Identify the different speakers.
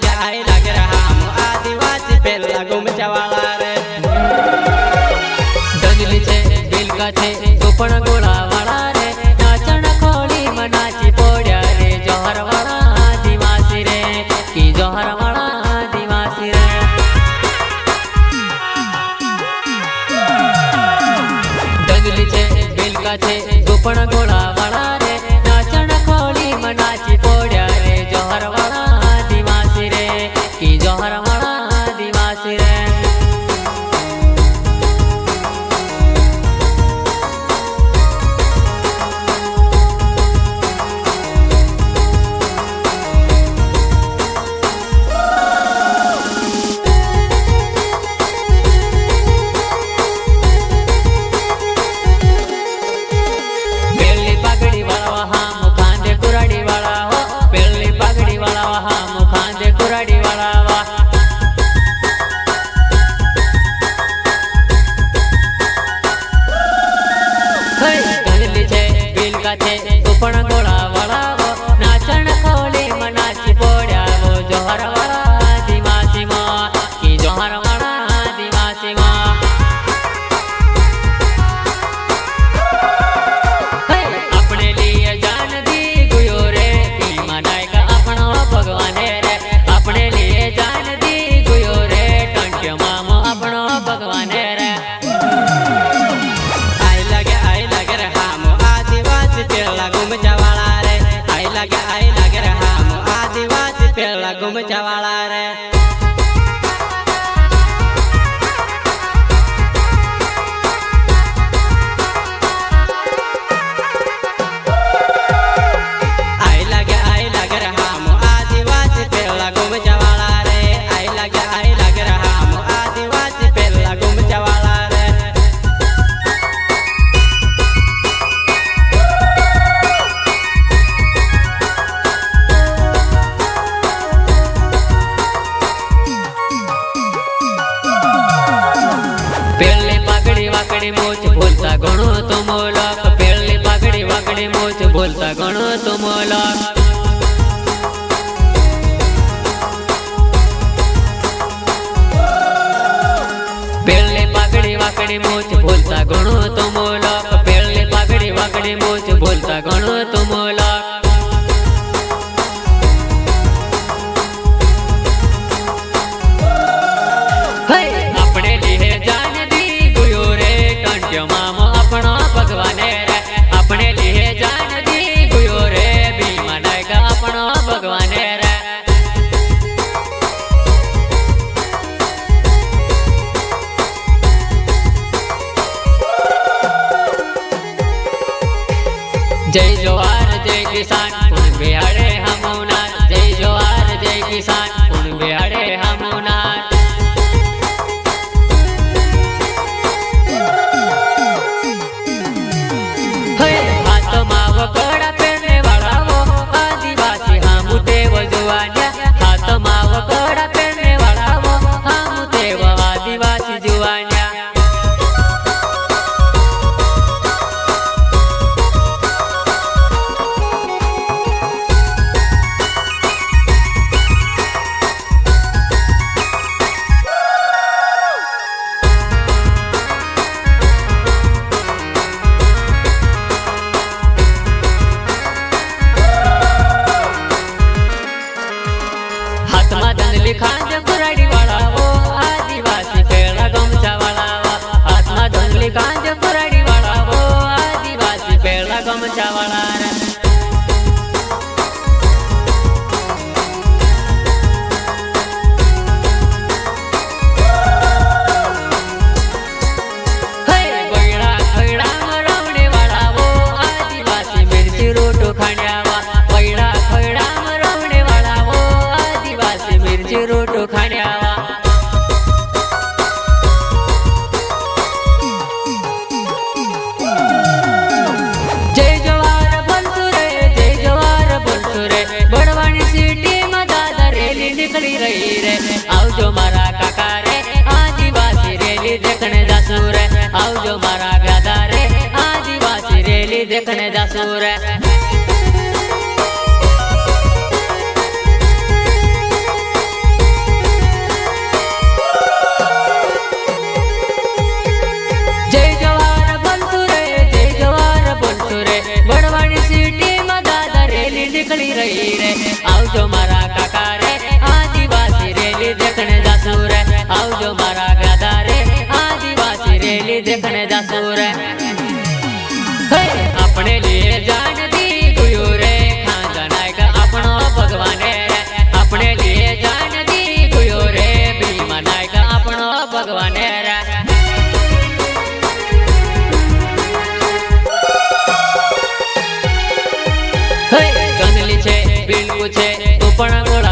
Speaker 1: लग रहा हम आदिवासी पेला गुमचा वाला रे
Speaker 2: डंजली छे बिलका छे तो पण गोळा वाला रे नाचण खोली मनाची पोड्या रे जोहर वाला आदिवासी रे की जोहर वाला आदिवासी रे डंजली छे बिलका छे तो पण गोळा वाला रे नाचण खोली मनाची पोड्या रे जोहर वाला आदिवासी रे की जोहर वाला आदिवासी रे
Speaker 1: गुमचा वाला रे आई लग रहा हम आदिवासी पेला गुमचा वाला रे आई लग रहा हम आदिवासी पेला गुमचा वाला रे वाकड़ी मोच बोलता गणो तो मोलक पेरली पागड़ी वाकड़ी मोच बोलता गणो तो मोलक पेरली पागड़ी वाकड़ी मोच बोलता गणो तो मोलक पेरली पागड़ी वाकड़ी मोच बोलता गणो तो मोलक अपने लिए जान मामो अपना भगवान रे अपने लिए जान दी गुयो रे भी मनाएगा अपना भगवान रे जय जोहार जय किसान कुण बिहाड़े हमोना जय जोहार जय किसान कुण बिहाड़े हमोना कड़ा पहनने वाला वो आदिवासी हम देव जुआनिया हाथ माव कड़ा पहनने वाला वो हम देव आदिवासी जुआनिया खांज कुराड़ी वाला वो आदिवासी पेड़ा गमछा वाला हाथ में धुंधली खांज कुराड़ी वाला वो आदिवासी पेड़ा गमछा वाला रवने वाला वो आदिवासी मिर्ची रोटो खाने रोटो खाने आवा जय जवार बंसुरे बड़वानी सिटी में दादा रेली निकली रही रे आओ जो मारा काका रे आदिवासी रेली देखने जासू रे आओ जो मारा गादा रे आदिवासी रेली देखने जासू रे જાસુ રે આપણે લીએ જાન દી ગુયો રે ખાંજા નાયક આપણો ભગવાન રે આપણે લીએ જાન દી ગુયો રે ભીમા નાયક આપણો ભગવાન રે ગંદલી છે બિલકુ છે તું પણ ગોળા